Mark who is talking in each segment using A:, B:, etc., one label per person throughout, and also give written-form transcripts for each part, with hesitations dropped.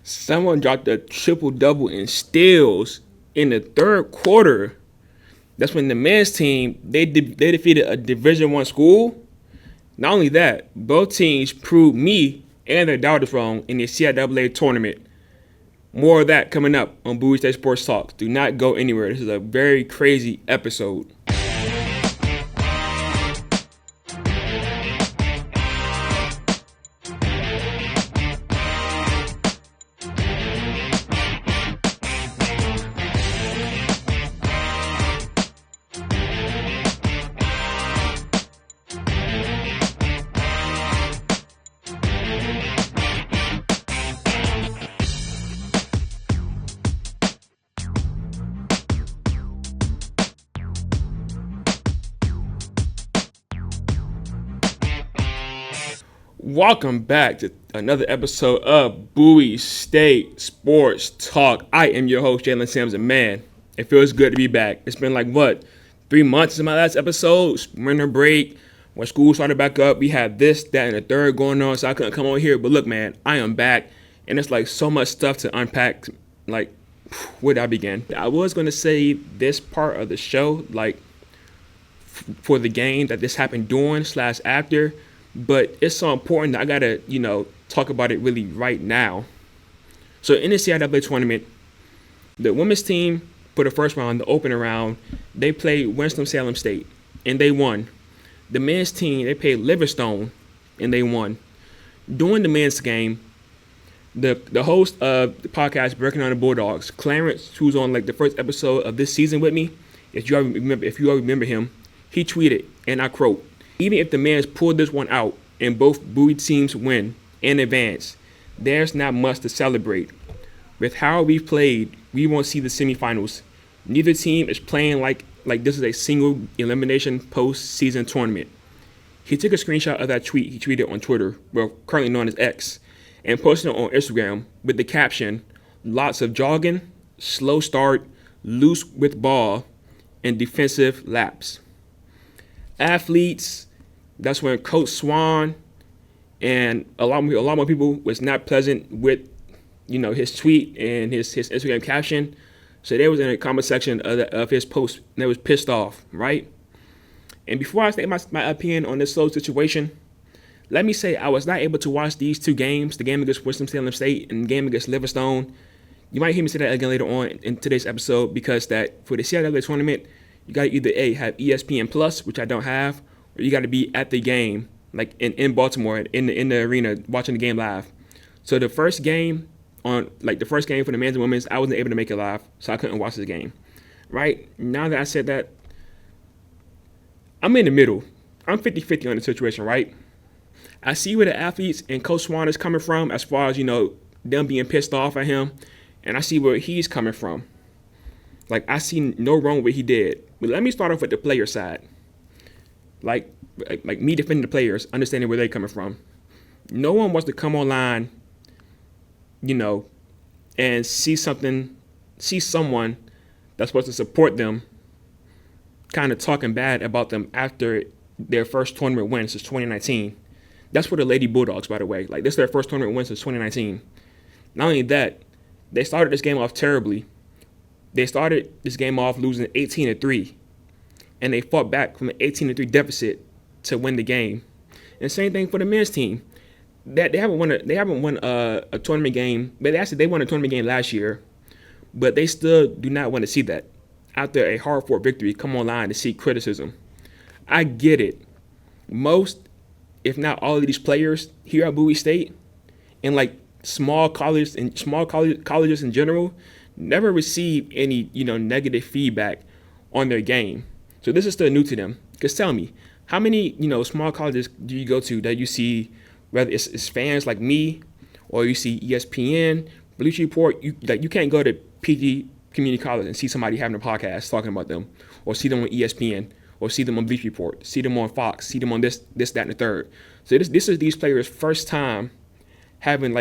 A: Someone dropped a triple double in steals in the third quarter. That's when the men's team they defeated a Division I school. Not only that, both teams proved me and their doubters wrong in the CIAA tournament. More of that coming up on Bowie State Sports Talks. Do not go anywhere. This is a very crazy episode. Welcome back to another episode of Bowie State Sports Talk. I am your host, Jalen Sims, and man, it feels good to be back. It's been like, 3 months since my last episode, winter break, when school started back up. We had this, that, and the third going on, so I couldn't come on here. But look, man, I am back, and it's like so much stuff to unpack. Like, where did I begin? I was going to say this part of the show, like, for the game that this happened during/after. But it's so important that I gotta, talk about it really right now. So in the CIAA tournament, the women's team for the first round, the opening round, they played Winston-Salem State, and they won. The men's team, they played Livingstone, and they won. During the men's game, the host of the podcast Breaking on the Bulldogs, Clarence, who's on like the first episode of this season with me, if you all remember him, he tweeted, and I quote, "Even if the men's pulled this one out and both Bowie teams win and advance, there's not much to celebrate. With how we've played, we won't see the semifinals. Neither team is playing like this is a single elimination postseason tournament." He took a screenshot of that tweet he tweeted on Twitter, well, currently known as X, and posted it on Instagram with the caption, "Lots of jogging, slow start, loose with ball, and defensive laps." Athletes, that's when Coach Swan and a lot more people was not pleasant with, his tweet and his Instagram caption. So they was in the comment section of his post and they was pissed off, right? And before I state my opinion on this whole situation, let me say I was not able to watch these two games, the game against Winston-Salem State and the game against Livingstone. You might hear me say that again later on in today's episode, because that for the CIAA tournament, you got to either have ESPN Plus, which I don't have, or you got to be at the game, like in Baltimore, in the arena, watching the game live. So the first game for the men's and women's, I wasn't able to make it live, so I couldn't watch the game. Right? Now that I said that, I'm in the middle. I'm 50-50 on the situation, right? I see where the athletes and Coach Swan is coming from as far as, them being pissed off at him, and I see where he's coming from. Like, I see no wrong with what he did. But let me start off with the player side. Like me defending the players, understanding where they're coming from. No one wants to come online, and see someone that's supposed to support them kind of talking bad about them after their first tournament win since 2019. That's for the Lady Bulldogs, by the way. Like, this is their first tournament win since 2019. Not only that, they started this game off terribly. They started this game off losing 18-3, and they fought back from an 18-3 deficit to win the game. And same thing for the men's team. They haven't won a tournament game, but they won a tournament game last year, but they still do not want to see that after a hard-fought victory come online to seek criticism. I get it. Most, if not all of these players here at Bowie State, and like small colleges in general, never receive any, negative feedback on their game. So this is still new to them. Because tell me, how many, small colleges do you go to that you see, whether it's fans like me, or you see ESPN, Bleacher Report, you can't go to PG Community College and see somebody having a podcast talking about them, or see them on ESPN, or see them on Bleacher Report, see them on Fox, see them on this, that, and the third. So this is these players' first time having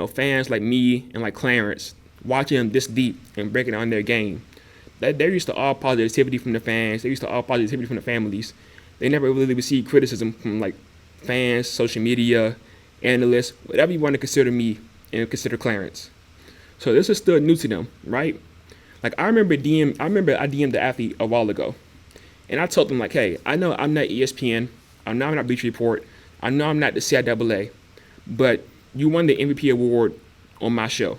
A: fans like me and like Clarence watching them this deep and breaking down their game. They're used to all positivity from the fans. They're used to all positivity from the families. They never really received criticism from like fans, social media, analysts, whatever you want to consider me and consider Clarence. So this is still new to them, right? Like I remember I DM'd the athlete a while ago, and I told them like, hey, I know I'm not ESPN, I know I'm not Bleacher Report, I know I'm not the CIAA, but you won the MVP award on my show.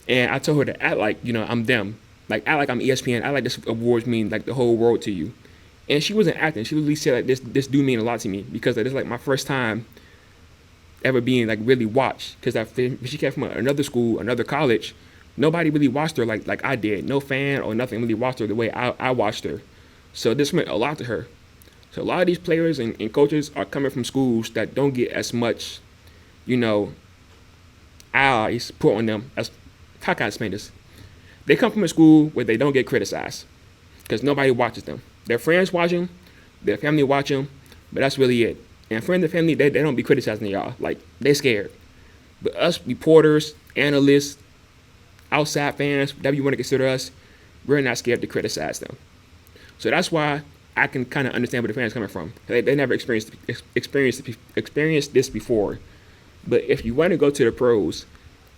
A: And I told her to act like, I'm them. Like, act like I'm ESPN. Act like this awards mean, like, the whole world to you. And she wasn't acting. She literally said, like, this do mean a lot to me. Because this is, like, my first time ever being, like, really watched. Because she came from another school, another college. Nobody really watched her like I did. No fan or nothing really watched her the way I watched her. So this meant a lot to her. So a lot of these players and coaches are coming from schools that don't get as much, eyes put on them as, how can I explain this? They come from a school where they don't get criticized because nobody watches them. Their friends watch them, their family watch them, but that's really it. And friends and family, they don't be criticizing y'all. Like, they scared. But us reporters, analysts, outside fans, whatever you want to consider us, we're not scared to criticize them. So that's why I can kind of understand where the fans are coming from. They never experienced this before. But if you want to go to the pros,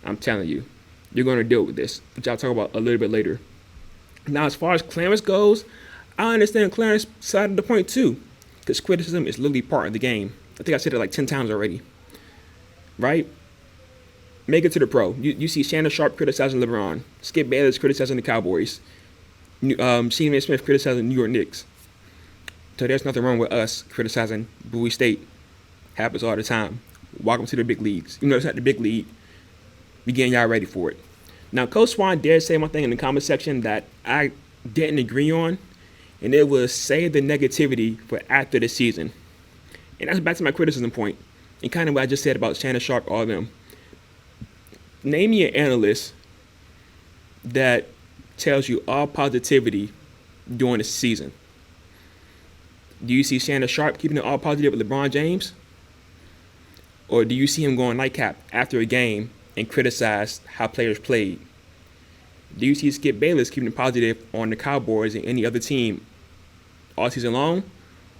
A: I'm telling you, you're going to deal with this, which I'll talk about a little bit later. Now, as far as Clarence goes, I understand Clarence's side of the point too, because criticism is literally part of the game. I think I said it like 10 times already, right? Make it to the pro. You see Shannon Sharp criticizing LeBron, Skip Bayless criticizing the Cowboys, Stephen A. Smith criticizing the New York Knicks. So there's nothing wrong with us criticizing Bowie State. Happens all the time. Welcome to the big leagues. It's not the big league. We getting y'all ready for it. Now, Coach Swan did say one thing in the comment section that I didn't agree on, and it was save the negativity for after the season. And that's back to my criticism point, and kind of what I just said about Shannon Sharp, all of them. Name me an analyst that tells you all positivity during the season. Do you see Shannon Sharp keeping it all positive with LeBron James? Or do you see him going nightcap after a game and criticize how players played? Do you see Skip Bayless keeping it positive on the Cowboys and any other team all season long?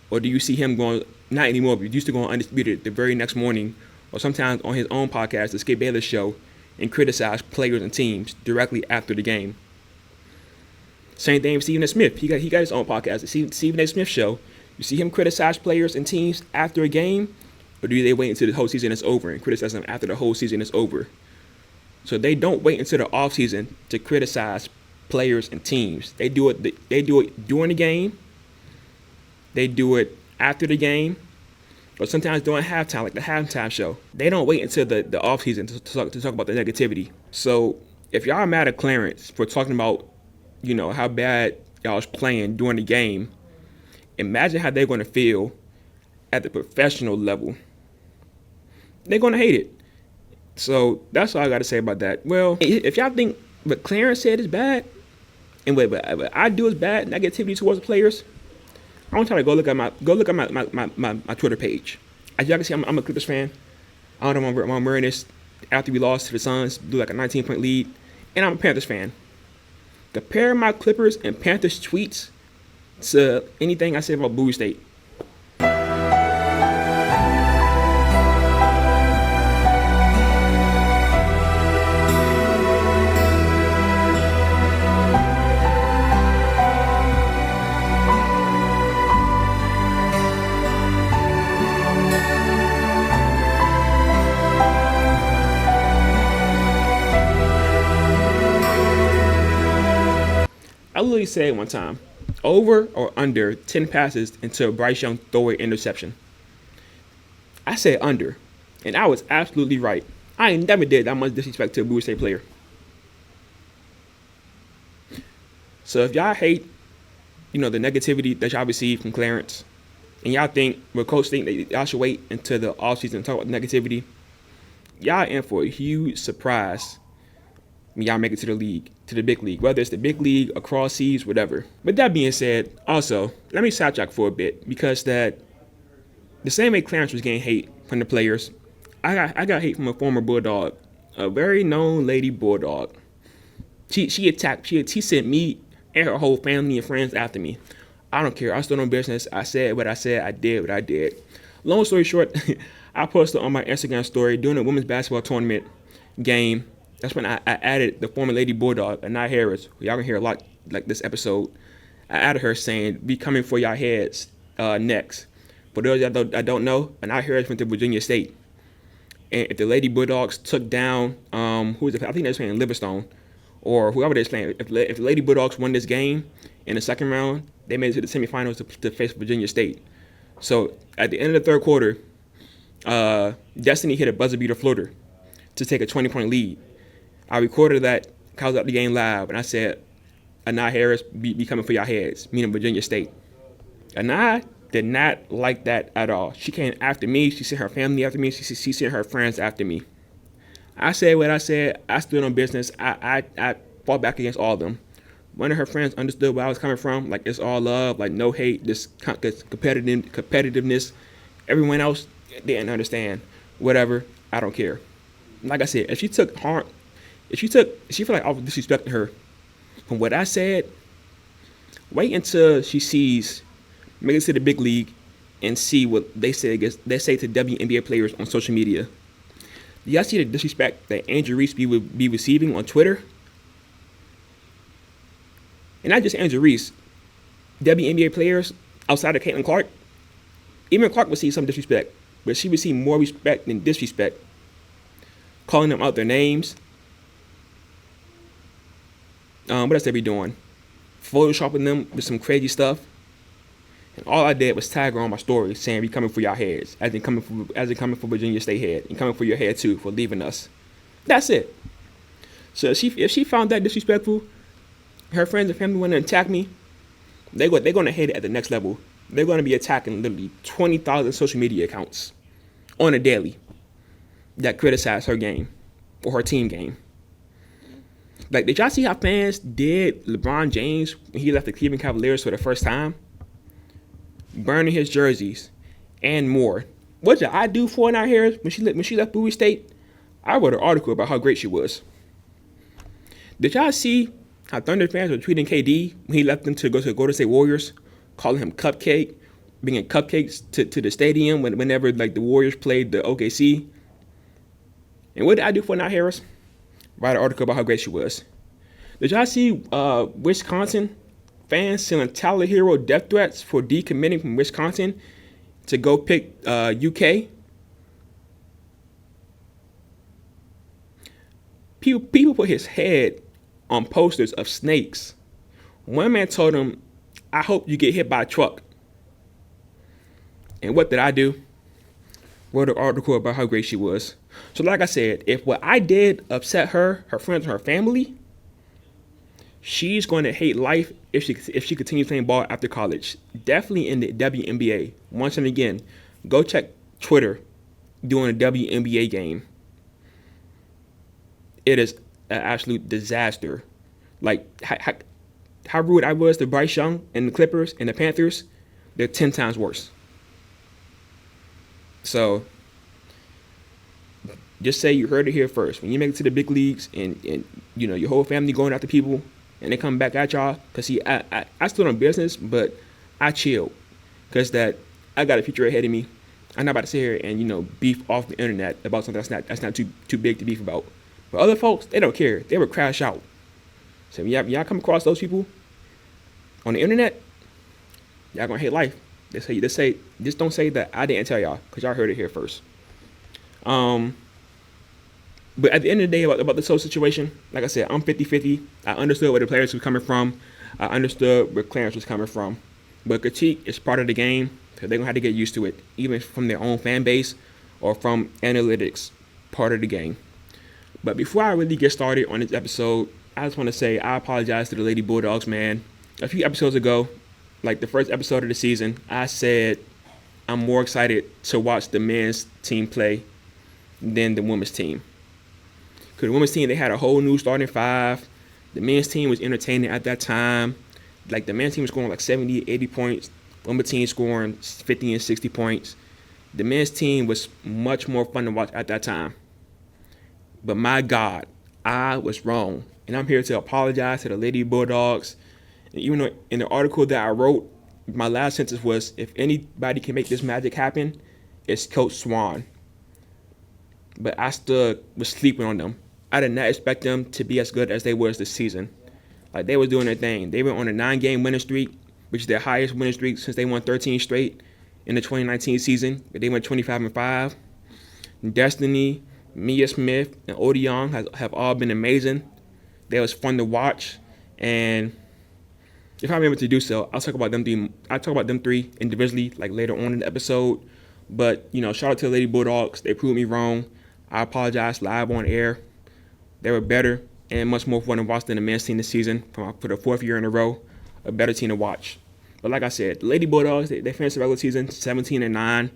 A: Or do you see him going, not anymore, but used to go on Undisputed the very next morning, or sometimes on his own podcast, the Skip Bayless Show, and criticize players and teams directly after the game? Same thing with Stephen A. Smith. He got his own podcast, the Stephen A. Smith Show. You see him criticize players and teams after a game, or do they wait until the whole season is over and criticize them after the whole season is over? So they don't wait until the offseason to criticize players and teams. They do it during the game. They do it after the game, or sometimes during halftime, like the halftime show. They don't wait until the offseason to talk about the negativity. So if y'all are mad at Clarence for talking about, how bad y'all was playing during the game, imagine how they're going to feel at the professional level. They're going to hate it. So that's all I got to say about that. Well, if y'all think what Clarence said is bad, and what I do is bad, negativity towards the players, I want y'all to go look at my Twitter page. As y'all can see, I'm a Clippers fan. I don't know, I'm wearing this after we lost to the Suns, blew like a 19-point lead, and I'm a Panthers fan. Compare my Clippers and Panthers tweets to anything I said about Bowie State. I literally said one time, over or under 10 passes into a Bryce Young throwaway interception. I said under, and I was absolutely right. I ain't never did that much disrespect to a Bowie State player. So if y'all hate, the negativity that y'all receive from Clarence, and y'all think, Coach think that y'all should wait until the offseason to talk about negativity, y'all in for a huge surprise when y'all make it to the league, to the big league, whether it's the big league, across seas, whatever. But that being said, also, let me sidetrack for a bit, because that the same way Clarence was getting hate from the players, I got hate from a former Bulldog, a very known lady Bulldog. She sent me and her whole family and friends after me. I don't care. I stood on business. I said what I said. I did what I did. Long story short, I posted on my Instagram story during a women's basketball tournament game. That's when I added the former Lady Bulldog, Anaya Harris, who y'all gonna hear a lot like this episode. I added her saying, "Be coming for your heads next." For those that don't know, Anaya Harris went to Virginia State, and if the Lady Bulldogs took down, who is it? I think they're playing Livingstone, or whoever they're playing. If the Lady Bulldogs won this game in the second round, they made it to the semifinals to face Virginia State. So at the end of the third quarter, Destiny hit a buzzer beater floater to take a 20-point lead. I recorded that, I was at the game live, and I said, Anaya Harris be coming for your heads, meaning Virginia State. Anaya did not like that at all. She came after me. She sent her family after me. She sent her friends after me. I said what I said. I stood on business. I fought back against all of them. One of her friends understood where I was coming from. Like, it's all love, like no hate, this competitiveness. Everyone else didn't understand. Whatever, I don't care. Like I said, if she felt like I was disrespecting her from what I said, wait until she sees, make it to the big league, and see what they say to WNBA players on social media. Do y'all see the disrespect that Andrew Reese be receiving on Twitter? And not just Andrew Reese, WNBA players outside of Caitlin Clark. Even Clark would see some disrespect, but she would see more respect than disrespect. Calling them out their names. What else they be doing? Photoshopping them with some crazy stuff. And all I did was tag her on my story saying, "We coming for your heads," as in coming for Virginia State head, and coming for your head too for leaving us. That's it. So if she found that disrespectful, her friends and family want to attack me, they're going to hate it at the next level. They're going to be attacking literally 20,000 social media accounts on a daily that criticize her game or her team game. Like, did y'all see how fans did LeBron James when he left the Cleveland Cavaliers for the first time? Burning his jerseys and more. What did I do for Anaya Harris when she left Bowie State? I wrote an article about how great she was. Did y'all see how Thunder fans were tweeting KD when he left them to go to the Golden State Warriors, calling him Cupcake, bringing cupcakes to the stadium whenever like the Warriors played the OKC? And what did I do for Anaya Harris? Write an article about how great she was. Did y'all see Wisconsin fans sending Tyler Hero death threats for decommitting from Wisconsin to go pick UK? People put his head on posters of snakes. One man told him, "I hope you get hit by a truck." And what did I do? Wrote an article about how great she was. So like I said, if what I did upset her, her friends, and her family, she's going to hate life if she continues playing ball after college. Definitely in the WNBA. Once and again, go check Twitter during a WNBA game. It is an absolute disaster. Like, how rude I was to Bryce Young and the Clippers and the Panthers, they're 10 times worse. So, just say you heard it here first. When you make it to the big leagues and you know your whole family going after people and they come back at y'all, because see, I stood on business, but I chilled because that I got a future ahead of me. I'm not about to sit here and beef off the internet about something that's not too big to beef about. But other folks, they don't care. They would crash out. So when y'all come across those people on the internet, y'all gonna hate life. Just don't say that I didn't tell y'all, because y'all heard it here first. But at the end of the day, about this whole situation, like I said, I'm 50-50. I understood where the players were coming from. I understood where Clarence was coming from. But critique is part of the game, so they're going to have to get used to it, even from their own fan base or from analytics, part of the game. But before I really get started on this episode, I just want to say I apologize to the Lady Bulldogs, man. A few episodes ago, like the first episode of the season, I said I'm more excited to watch the men's team play than the women's team. Because the women's team, they had a whole new starting five. The men's team was entertaining at that time. Like, the men's team was scoring like 70, 80 points. The women's team scoring 50 and 60 points. The men's team was much more fun to watch at that time. But my God, I was wrong. And I'm here to apologize to the Lady Bulldogs. And even though in the article that I wrote, my last sentence was, if anybody can make this magic happen, it's Coach Swan. But I still was sleeping on them. I did not expect them to be as good as they was this season. Like they was doing their thing. They were on a 9-game winning streak, which is their highest winning streak since they won 13 straight in the 2019 season. They went 25-5. Destiny, Mia Smith, and Odion have all been amazing. They was fun to watch, and if I'm able to do so, I'll talk about them three. I'll talk about them three individually, like later on in the episode. But shout out to the Lady Bulldogs. They proved me wrong. I apologize live on air. They were better and much more fun to watch than the men's team this season for the fourth year in a row. A better team to watch. But like I said, the Lady Bulldogs, they finished the regular season 17-9.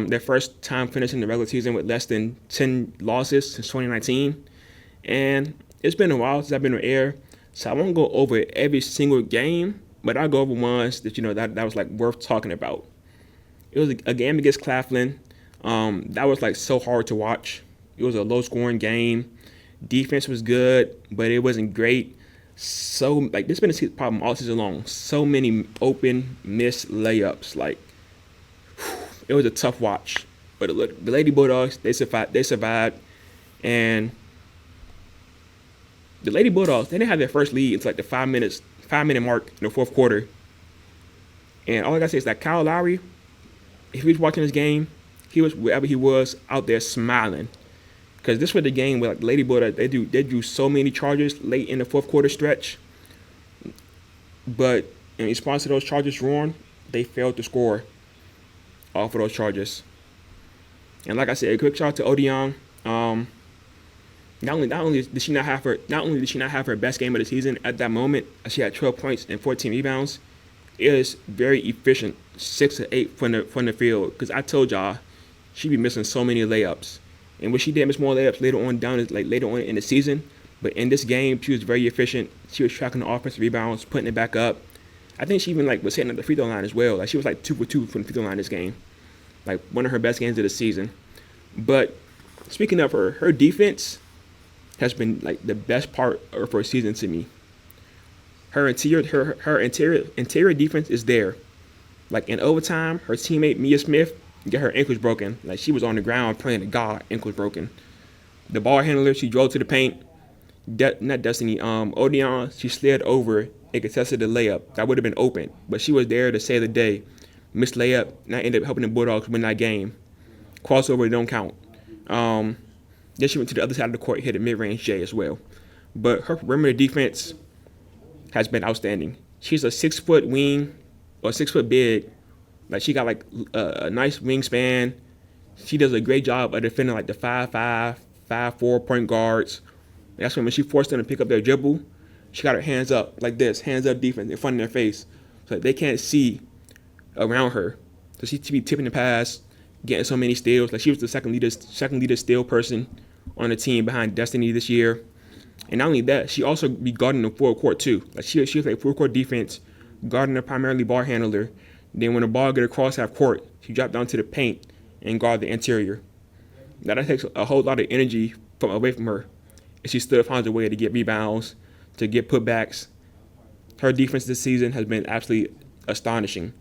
A: Their first time finishing the regular season with less than 10 losses since 2019. And it's been a while since I've been on air, so I won't go over every single game, but I'll go over ones that that was like worth talking about. It was a game against Claflin. That was like so hard to watch. It was a low-scoring game. Defense was good, but it wasn't great. So like this has been a problem all season long. So many open missed layups. Like it was a tough watch. But the Lady Bulldogs, they survived, and the Lady Bulldogs, they didn't have their first lead until like the 5-minute mark in the fourth quarter. And all I gotta say is that Kyle Lowry, if he was watching this game, he was wherever he was out there smiling. Because this was the game where like Lady Bulldogs, they drew so many charges late in the fourth quarter stretch. But in response to those charges drawn, they failed to score off of those charges. And like I said, a quick shout out to Odion. Not only did she not have her best game of the season at that moment, she had 12 points and 14 rebounds. It is very efficient, 6 of 8 from the field. Because I told y'all, she'd be missing so many layups, and when she did miss more layups later on in the season, but in this game she was very efficient. She was tracking the offensive rebounds, putting it back up. I think she even was hitting at the free throw line as well. Like she was like 2 for 2 from the free throw line this game, like one of her best games of the season. But speaking of her defense has been like the best part of her season to me. Her interior defense is there. Like in overtime, her teammate Mia Smith got her ankles broken. Like she was on the ground praying to God, ankles broken. The ball handler, she drove to the paint. Not Destiny, Odion, she slid over and contested the layup. That would have been open, but she was there to save the day. Missed layup, and I ended up helping the Bulldogs win that game. Crossover don't count. Then she went to the other side of the court, hit a mid-range J as well. But her perimeter defense has been outstanding. She's a 6-foot wing or 6-foot big. Like she got like a nice wingspan. She does a great job of defending like the 5'5", 5'4" point guards. That's when she forced them to pick up their dribble, she got her hands up like this, hands up defense in front of their face, so that they can't see around her. So she be tipping the pass, getting so many steals. Like she was the second leader steal person on the team behind Destiny this year. And not only that, she also be guarding the full court too. Like she play full court defense, guarding the primarily ball handler. Then when the ball get across half court, she drop down to the paint and guard the interior. Now that takes a whole lot of energy away from her. And she still finds a way to get rebounds, to get putbacks. Her defense this season has been absolutely astonishing.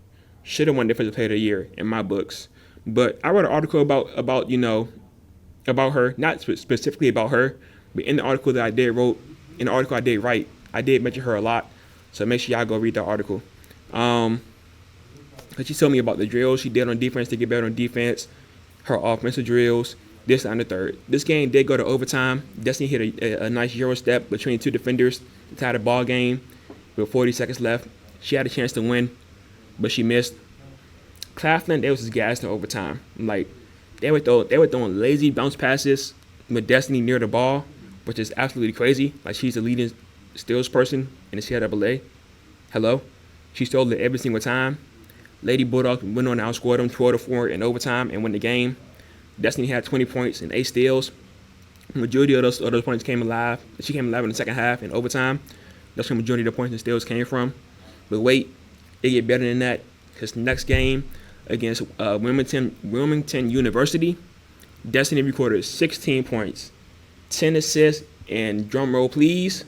A: Should have won Defensive Player of the Year in my books. But I wrote an article about her, not specifically about her, but in the article that I did write, I did mention her a lot. So make sure y'all go read that article. She told me about the drills she did on defense to get better on defense, her offensive drills, this and the third. This game did go to overtime. Destiny hit a nice Euro step between two defenders to tie the ball game with 40 seconds left. She had a chance to win, but she missed. Claflin, they was just gassed in overtime. Like they were throwing lazy bounce passes with Destiny near the ball, which is absolutely crazy. Like she's the leading steals person in the CIAA. Hello, she stole it every single time. Lady Bulldogs went on to outscore them 12-4 in overtime and win the game. Destiny had 20 points and 8 steals. The majority of those points came alive. She came alive in the second half in overtime. That's where the majority of the points and steals came from. But wait, it get better than that. Because next game against Wilmington University, Destiny recorded 16 points, 10 assists, and drum roll please,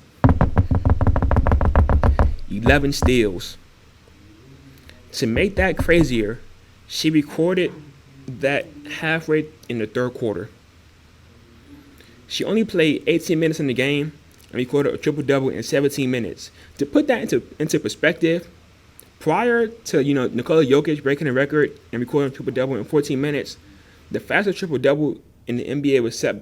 A: 11 steals. To make that crazier, she recorded that halfway in the third quarter. She only played 18 minutes in the game and recorded a triple-double in 17 minutes. To put that into perspective, prior to Nikola Jokic breaking the record and recording a triple-double in 14 minutes, the fastest triple-double in the NBA was set.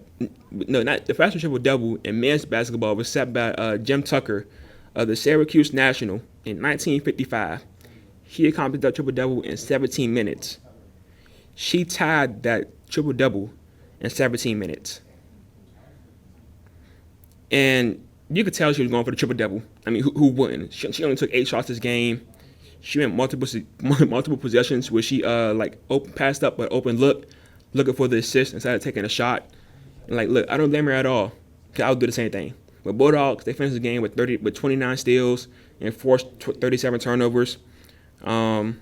A: No, not the fastest triple-double in men's basketball was set by Jim Tucker of the Syracuse National in 1955. He accomplished that triple-double in 17 minutes. She tied that triple-double in 17 minutes. And you could tell she was going for the triple-double. I mean, who wouldn't? She only took 8 shots this game. She went multiple possessions where she passed up an open look, looking for the assist instead of taking a shot. And look, I don't blame her at all. Cause I would do the same thing. But Bulldogs, they finished the game with 29 steals and forced 37 turnovers. Also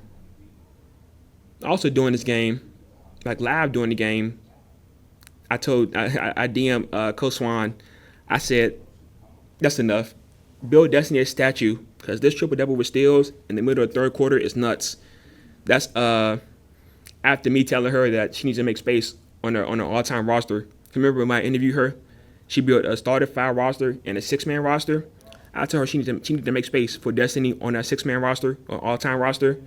A: during this game, live during the game, I DM Coach Swan. I said, that's enough. Build Destiny a statue, because this triple-double with steals in the middle of the third quarter is nuts. That's after me telling her that she needs to make space on her all-time roster. Remember when I interviewed her? She built a starter 5 roster and a 6-man roster. I told her she needed to make space for Destiny on that 6-man roster or all-time roster.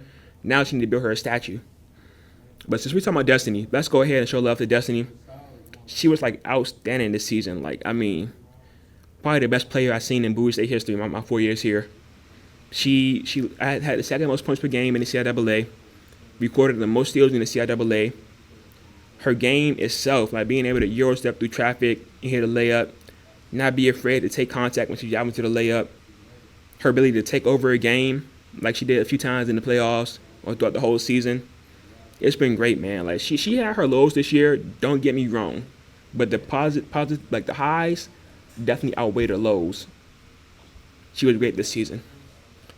A: Now she needs to build her a statue. But since we're talking about Destiny, let's go ahead and show love to Destiny. She was outstanding this season. Probably the best player I've seen in Bowie State history in my 4 years here. She had the second most points per game in the CIAA, recorded the most steals in the CIAA. Her game itself, being able to Euro step through traffic and hit a layup, not be afraid to take contact when she got into the layup. Her ability to take over a game, like she did a few times in the playoffs or throughout the whole season. It's been great, man. She had her lows this year, don't get me wrong. But the positive, the highs definitely outweigh the lows. She was great this season.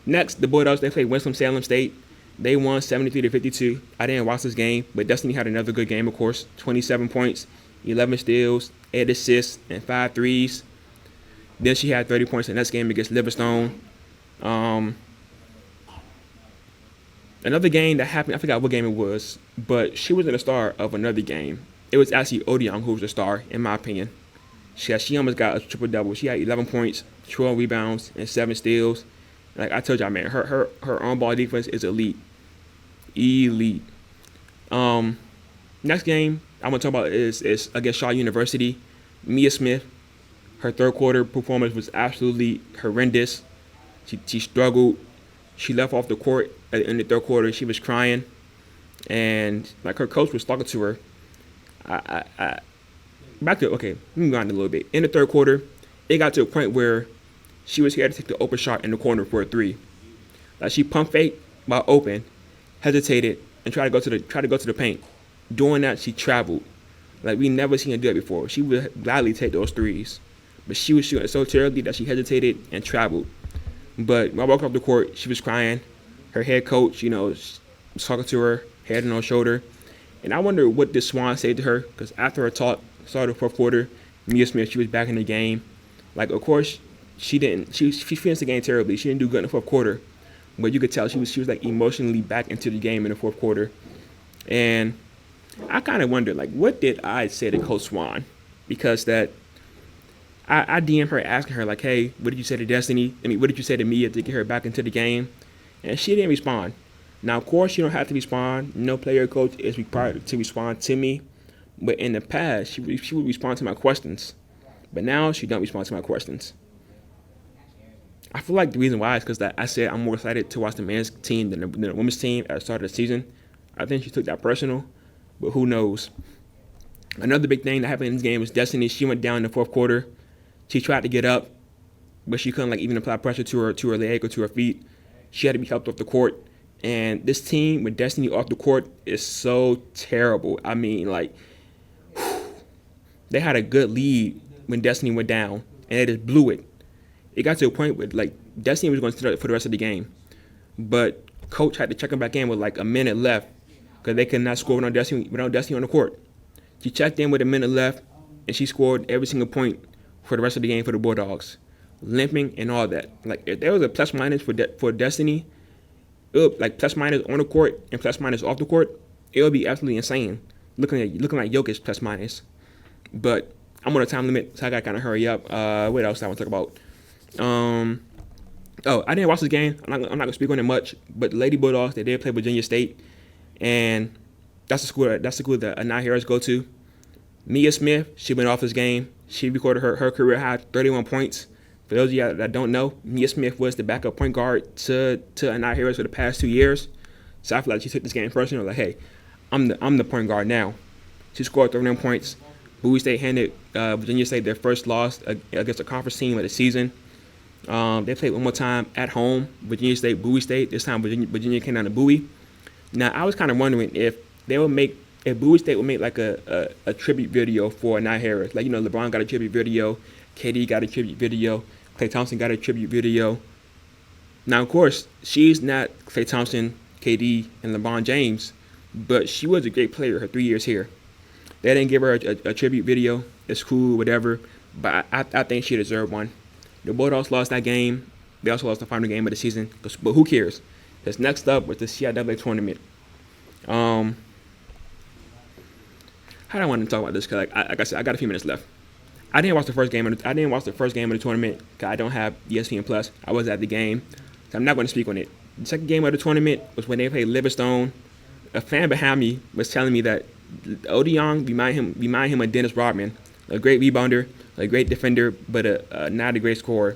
A: Next, the Bulldogs, they played Winston-Salem State. They won 73-52. I didn't watch this game, but Destiny had another good game, of course. 27 points, 11 steals, 8 assists, and 5 threes. Then she had 30 points in the next game against Livingstone. Another game that happened, I forgot what game it was, but she wasn't a star of another game. It was actually Odion who was the star, in my opinion. She almost got a triple-double. She had 11 points, 12 rebounds, and 7 steals. Like I told y'all, man, her on-ball defense is elite. Elite. Next game I want to talk about is against Shaw University. Mia Smith, her third quarter performance was absolutely horrendous. She struggled. She left off the court at the end of the third quarter. She was crying, and her coach was talking to her. Let me go on a little bit. In the third quarter, it got to a point where she was scared to take the open shot in the corner for a 3. She pump faked while open, hesitated, and tried to go to the paint. Doing that, she traveled. We never seen her do it before. She would gladly take those 3s, but she was shooting so terribly that she hesitated and traveled. But when I walked off the court, she was crying. Her head coach, was talking to her, head on her shoulder. And I wonder what did Swan say to her, because after her talk, started the fourth quarter, Mia Smith, she was back in the game. Of course, she finished the game terribly. She didn't do good in the fourth quarter. But you could tell she was emotionally back into the game in the fourth quarter. And I kind of wondered, what did I say to Coach Swan? Because I DM her asking her, hey, what did you say to Destiny? What did you say to Mia to get her back into the game? And she didn't respond. Now, of course, you don't have to respond. No player coach is required to respond to me. But in the past, she would respond to my questions. But now she don't respond to my questions. I feel like the reason why is because I said I'm more excited to watch the men's team than the women's team at the start of the season. I think she took that personal, but who knows? Another big thing that happened in this game was Destiny. She went down in the fourth quarter. She tried to get up, but she couldn't even apply pressure to her leg or to her feet. She had to be helped off the court. And this team with Destiny off the court is so terrible. They had a good lead when Destiny went down, and they just blew it. It got to a point where Destiny was going to start for the rest of the game, but coach had to check them back in with a minute left because they could not score without Destiny on the court. She checked in with a minute left, and she scored every single point for the rest of the game for the Bulldogs, limping and all that. If there was a plus minus for Destiny, it would, plus minus on the court and plus minus off the court, it would be absolutely insane. Looking like Jokic plus minus. But I'm on a time limit, so I got to kind of hurry up. What else I want to talk about? I didn't watch this game. I'm not gonna speak on it much. But the Lady Bulldogs, they did play Virginia State, and that's the school that Anai Harris go to. Mia Smith, she went off this game. She recorded her career high 31 points. For those of you that don't know, Mia Smith was the backup point guard to Anai Harris for the past 2 years. So I feel like she took this game personally. Like, hey, I'm the point guard now. She scored 39 points. Bowie State handed Virginia State their first loss against a conference team of the season. They played one more time at home, Virginia State, Bowie State. This time Virginia came down to Bowie. Now I was kind of wondering if Bowie State would make like a tribute video for Anai Harris. Like, LeBron got a tribute video, KD got a tribute video, Klay Thompson got a tribute video. Now, of course, she's not Klay Thompson, KD, and LeBron James, but she was a great player her 3 years here. They didn't give her a tribute video. It's cool, whatever, but I think she deserved one. The Bulldogs lost that game. They also lost the final game of the season, but who cares? Because next up was the CIAA tournament. How do I want to talk about this? Because like I said, I got a few minutes left. I didn't watch the first game of the tournament because I don't have ESPN Plus. I was at the game, so I'm not going to speak on it. The second game of the tournament was when they played Livingstone. A fan behind me was telling me that Odion remind him of Dennis Rodman, a great rebounder, a great defender, but not a great scorer.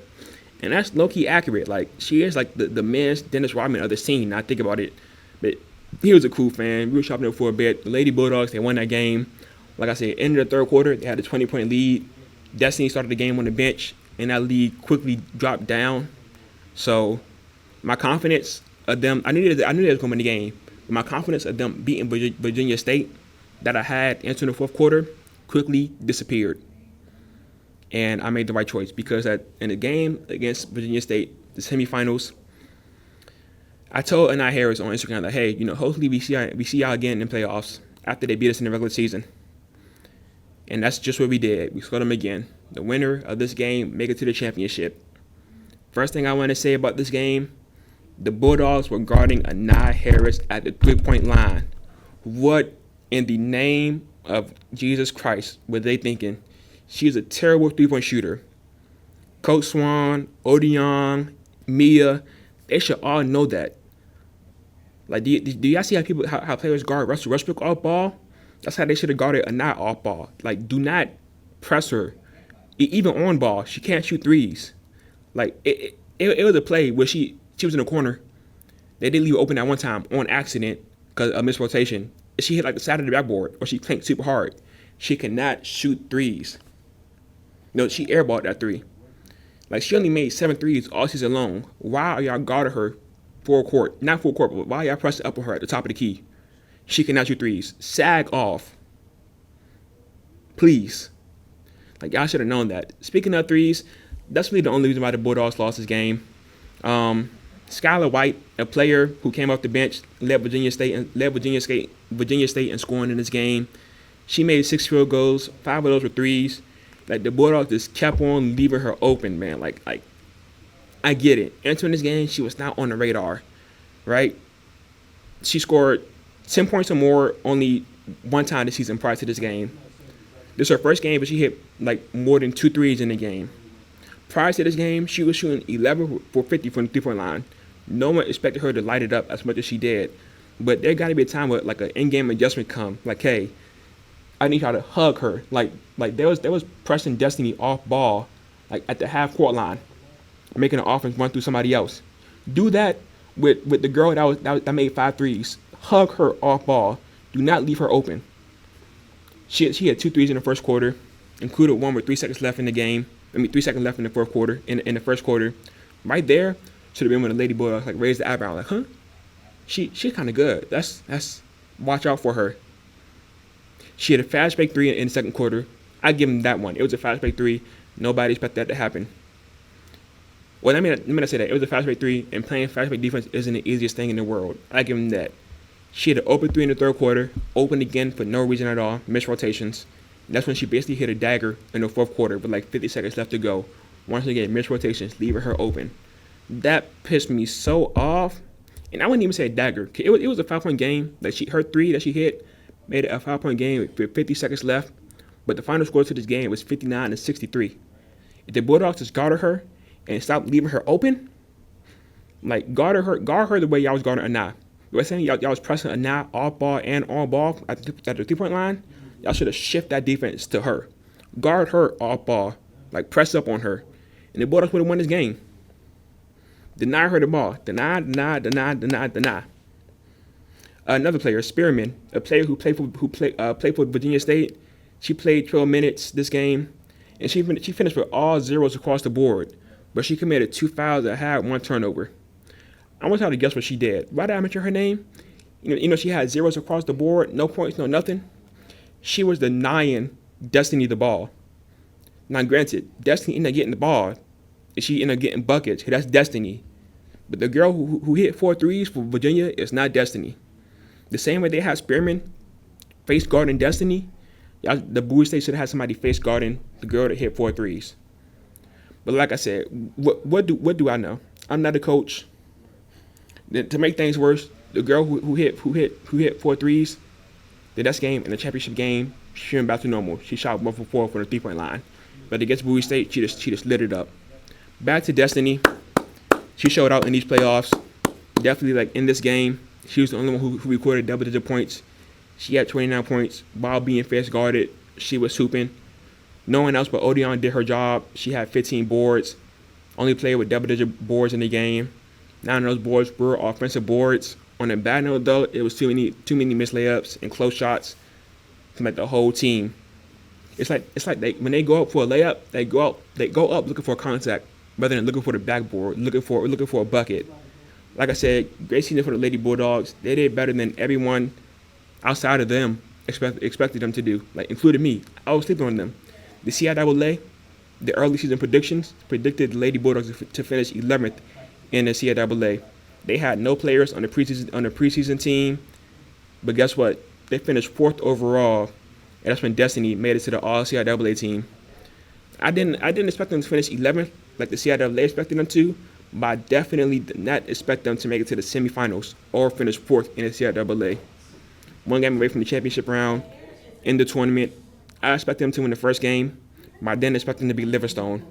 A: And that's low-key accurate. Like, she is like the men's Dennis Rodman of the scene. I think about it. But he was a cool fan. We were shopping up for a bit. The Lady Bulldogs, they won that game. Like I said, end of the third quarter, they had a 20-point lead. Destiny started the game on the bench, and that lead quickly dropped down. So my confidence of them, I knew they was going to win the game. But my confidence of them beating Virginia State that I had entering the fourth quarter quickly disappeared. And I made the right choice because in the game against Virginia State, the semifinals, I told Anai Harris on Instagram that, hey, hopefully we see y'all again in playoffs after they beat us in the regular season. And that's just what we did. We scored them again. The winner of this game make it to the championship. First thing I want to say about this game, the Bulldogs were guarding Anai Harris at the three-point line. What in the name of Jesus Christ were they thinking? She's a terrible three-point shooter. Coach Swan, Odion, Mia, they should all know that. Like, do y'all see how players guard Russell Westbrook off ball? That's how they should have guarded Anai off ball. Like, do not press her. Even on ball, she can't shoot threes. Like, it was a play where she was in the corner. They did leave it open at one time on accident because of misrotation. She hit like the side of the backboard or she clanked super hard. She cannot shoot threes. No, she airballed that three. Like, she only made 7 threes all season long. Why are y'all guarding her full court? Not full court, but why y'all pressing up on her at the top of the key? She cannot shoot threes. Sag off. Please. Like, y'all should have known that. Speaking of threes, that's really the only reason why the Bulldogs lost this game. Skylar White, a player who came off the bench, led Virginia State in scoring in this game. She made 6 field goals. 5 of those were threes. Like, the Bulldogs just kept on leaving her open, man. Like I get it. Entering this game, she was not on the radar, right? She scored 10 points or more only one time this season prior to this game. This is her first game, but she hit like more than 2 threes in the game. Prior to this game, she was shooting 11 for 50 from the three-point line. No one expected her to light it up as much as she did. But there got to be a time where like an in-game adjustment come. Like, hey, I need y'all to hug her. Like there was pressing Destiny off ball, like at the half court line, making an offense run through somebody else. Do that with the girl that made 5 threes. Hug her off ball. Do not leave her open. She had 2 threes in the first quarter, included one with 3 seconds left in the game. 3 seconds left in the fourth quarter. In the first quarter, right there should have been when the Lady Bulldogs like raised the eyebrow, like, huh? She's kind of good. That's watch out for her. She had a fast break 3 in the second quarter. I give him that one. It was a fast break 3. Nobody expected that to happen. Well, let me not say that. It was a fast break 3, and playing fast break defense isn't the easiest thing in the world. I give him that. She had an open 3 in the third quarter, opened again for no reason at all, missed rotations. And that's when she basically hit a dagger in the fourth quarter with like 50 seconds left to go. Once again, missed rotations, leaving her open. That pissed me so off. And I wouldn't even say a dagger. It was a 5-point game. Like, her 3 that she hit made it a 5-point game with 50 seconds left. But the final score to this game was 59-63. If the Bulldogs just guarded her and stopped leaving her open, like guard her the way y'all was guarding Anah. You know what I'm saying? Y'all was pressing Anah off ball and on ball at the 3-point line. Y'all should have shifted that defense to her. Guard her off ball, like press up on her, and the Bulldogs would have won this game. Deny her the ball. Deny. Another player, Spearman, a player who played for Virginia State. She played 12 minutes this game, and she finished with all zeros across the board, but she committed 2 fouls and had 1 turnover. I want y'all to guess what she did. Why did I mention her name? You know, she had zeros across the board, no points, no nothing. She was denying Destiny the ball. Now, granted, Destiny ended up getting the ball, and she ended up getting buckets. That's Destiny. But the girl who hit 4 threes for Virginia is not Destiny. The same way they had Spearman face guarding Destiny, the Bowie State should have had somebody face guarding the girl that hit 4 threes. But like I said, what do I know? I'm not a coach. To make things worse, the girl who hit 4 threes, the next game in the championship game, she went back to normal. She shot 1 for 4 from the 3-point line. But against Bowie State, she just lit it up. Back to Destiny. She showed out in these playoffs. Definitely, like in this game, she was the only one who recorded double-digit points. She had 29 points while being face guarded. She was hooping. No one else but Odeon did her job. She had 15 boards. Only player with double-digit boards in the game. 9 of those boards were offensive boards. On a bad note, though, it was too many missed layups and close shots to make the whole team. It's like when they go up for a layup, they go up looking for contact rather than looking for the backboard, looking for a bucket. Like I said, great season for the Lady Bulldogs. They did better than everyone outside of them expected them to do, like including me. I was sleeping on them. The CIAA, the early season predictions predicted the Lady Bulldogs to finish 11th in the CIAA. They had no players on the preseason team, but guess what? They finished 4th overall, and that's when Destiny made it to the All CIAA team. I didn't expect them to finish 11th like the CIAA expected them to, but I definitely did not expect them to make it to the semifinals or finish 4th in the CIAA. 1 game away from the championship round in the tournament. I expect them to win the first game, but I didn't expect them to beat Livingstone.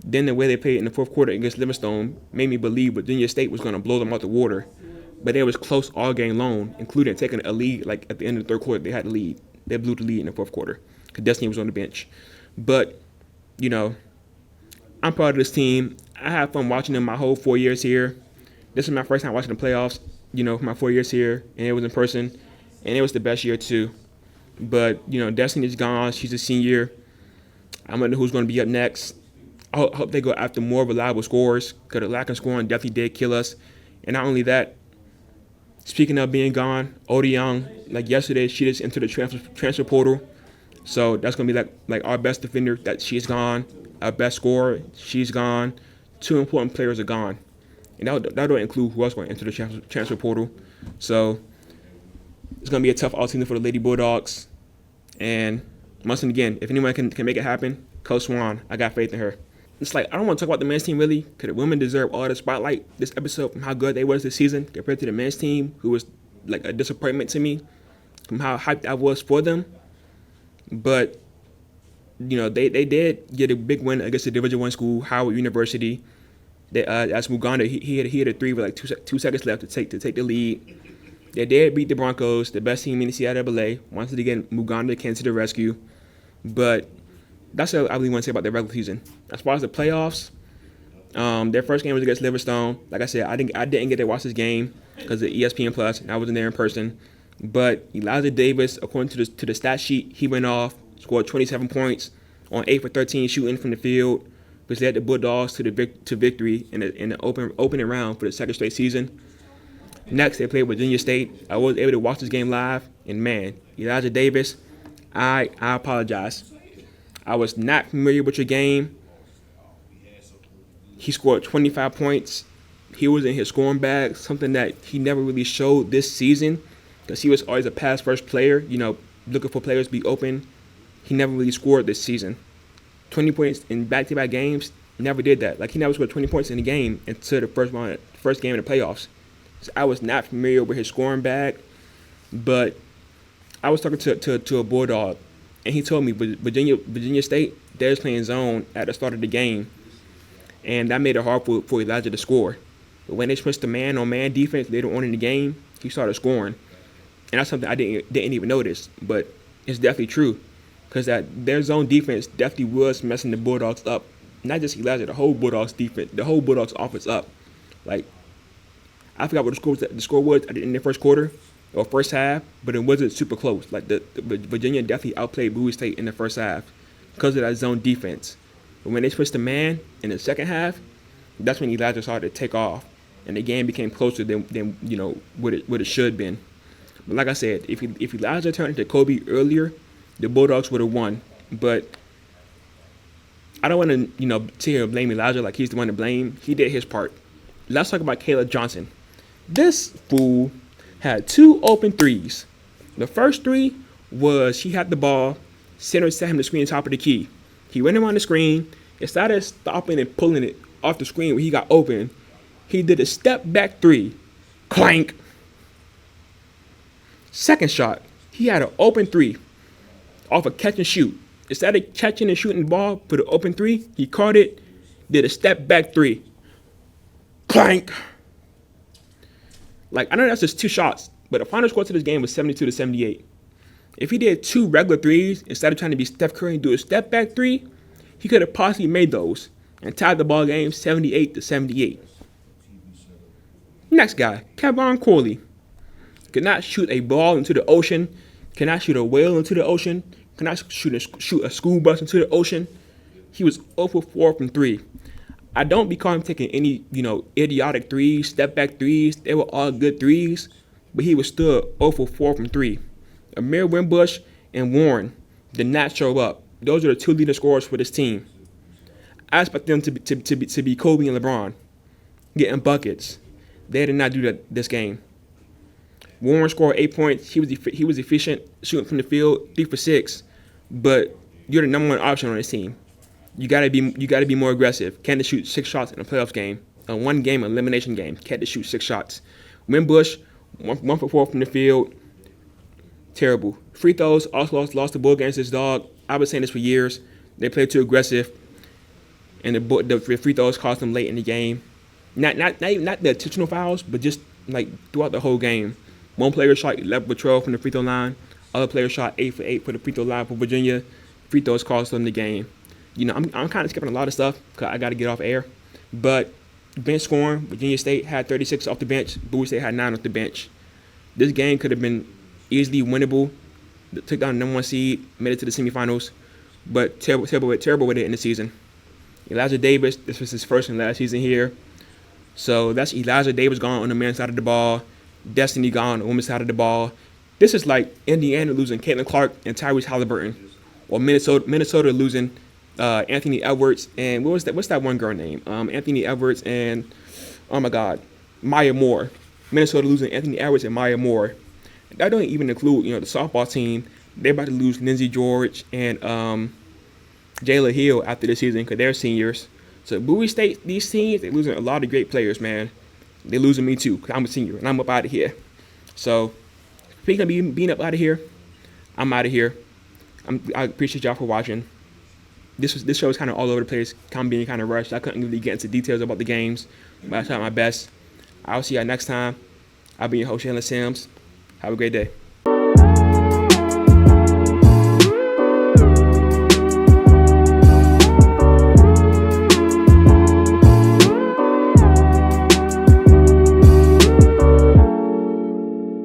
A: Then the way they played in the 4th quarter against Livingstone made me believe Virginia State was going to blow them out the water. But it was close all game long, including taking a lead. Like at the end of the 3rd quarter, they had the lead. They blew the lead in the 4th quarter because Destiny was on the bench. But, you know, I'm proud of this team. I had fun watching them my whole 4 years here. This is my first time watching the playoffs, you know, for my 4 years here, and it was in person. And it was the best year, too. But, you know, Destiny's gone. She's a senior. I wonder who's going to be up next. I hope they go after more reliable scorers because the lack of scoring definitely did kill us. And not only that, speaking of being gone, Odeon, like yesterday, she just entered the transfer portal. So that's going to be like our best defender, that she's gone. Our best scorer, she's gone. 2 important players are gone. And that don't include who else going to enter the transfer portal. So it's going to be a tough offseason for the Lady Bulldogs. And once again, if anyone can make it happen, Coach Swan, I got faith in her. It's like, I don't want to talk about the men's team really, because the women deserve all the spotlight this episode from how good they was this season compared to the men's team, who was like a disappointment to me from how hyped I was for them. But, you know, they did get a big win against the Division I school, Howard University. They, as Muganda, he hit a 3 with like 2 seconds left to take the lead. They did beat the Broncos, the best team in the CIAA. Once again, Muganda came to the rescue. But that's what I really want to say about their regular season. As far as the playoffs, their first game was against Livingstone. Like I said, I didn't get to watch this game because of ESPN Plus, and I wasn't there in person. But Elijah Davis, according to the stat sheet, he went off, scored 27 points on 8 for 13 shooting from the field, which led the Bulldogs to victory in the opening round for the 2nd straight season. Next, they played Virginia State. I was able to watch this game live, and man, Elijah Davis, I apologize. I was not familiar with your game. He scored 25 points. He was in his scoring bag, something that he never really showed this season because he was always a pass-first player, you know, looking for players to be open. He never really scored this season. 20 points in back-to-back games, never did that. Like, he never scored 20 points in a game until the first game in the playoffs. So I was not familiar with his scoring bag, but I was talking to a Bulldog, and he told me Virginia State, they was playing zone at the start of the game, and that made it hard for Elijah to score. But when they switched to man-on-man defense later on in the game, he started scoring, and that's something I didn't even notice, but it's definitely true, because that their zone defense definitely was messing the Bulldogs up. Not just Elijah, the whole Bulldogs defense, the whole Bulldogs offense up. Like, I forgot what the score was in the first quarter or first half, but it wasn't super close. Like the Virginia definitely outplayed Bowie State in the first half because of that zone defense. But when they switched to man in the second half, that's when Elijah started to take off, and the game became closer than what it should have been. But like I said, if Elijah turned into Kobe earlier, the Bulldogs would have won. But I don't want to sit here and blame Elijah like he's the one to blame. He did his part. Let's talk about Caleb Johnson. This fool had 2 open threes. The first three was he had the ball, center set him to screen top of the key. He went around the screen, instead of stopping and pulling it off the screen where he got open, he did a step back 3. Clank. Second shot, he had an open 3 off a catch and shoot. Instead of catching and shooting the ball for the open 3, he caught it, did a step back 3. Clank. Like, I know that's just 2 shots, but the final score to this game was 72-78. If he did 2 regular threes instead of trying to be Steph Curry and do a step back 3, he could have possibly made those and tied the ball game 78-78. Next guy, Kevon Corley. Could not shoot a ball into the ocean, cannot shoot a whale into the ocean, cannot shoot a school bus into the ocean. He was 0 for 4 from 3. I don't recall him taking any, idiotic threes, step back threes. They were all good threes, but he was still 0 for 4 from 3. Amir Wimbush and Warren did not show up. Those are the 2 leading scorers for this team. I expect them to be Kobe and LeBron, getting buckets. They did not do that this game. Warren scored 8 points. He was efficient shooting from the field, 3 for 6. But you're the number 1 option on this team. You gotta be more aggressive. Can't shoot 6 shots in a playoffs game, a 1-game elimination game. Can't shoot 6 shots. Wimbush 1 for 4 from the field. Terrible. Free throws also lost the ball against this dog. I've been saying this for years. They played too aggressive, and the free throws cost them late in the game. Not the intentional fouls, but just like throughout the whole game. One player shot 11 for 12 from the free throw line. Other player shot 8 for 8 for the free throw line for Virginia. Free throws cost them the game. I'm kind of skipping a lot of stuff because I got to get off air. But bench scoring, Virginia State had 36 off the bench. Bowie State had 9 off the bench. This game could have been easily winnable. Took down the number 1 seed, made it to the semifinals, but terrible way to end the season. Elijah Davis, this was his first and last season here. So that's Elijah Davis gone on the men's side of the ball. Destiny gone on the women's side of the ball. This is like Indiana losing Caitlin Clark and Tyrese Halliburton, or Minnesota losing Anthony Edwards and what's that one girl name? Anthony Edwards and Maya Moore. Minnesota losing Anthony Edwards and Maya Moore. That don't even include the softball team. They're about to lose Lindsey George and Jayla Hill after this season because they're seniors. So Bowie State, these teams, they're losing a lot of great players, man. They're losing me too because I'm a senior and I'm up out of here. So speaking of being up out of here, I'm out of here. I appreciate y'all for watching. This show is kind of all over the place, being kind of rushed. I couldn't really get into details about the games, but I tried my best. I'll see y'all next time. I'll be your host, Jalen Sims. Have a great day.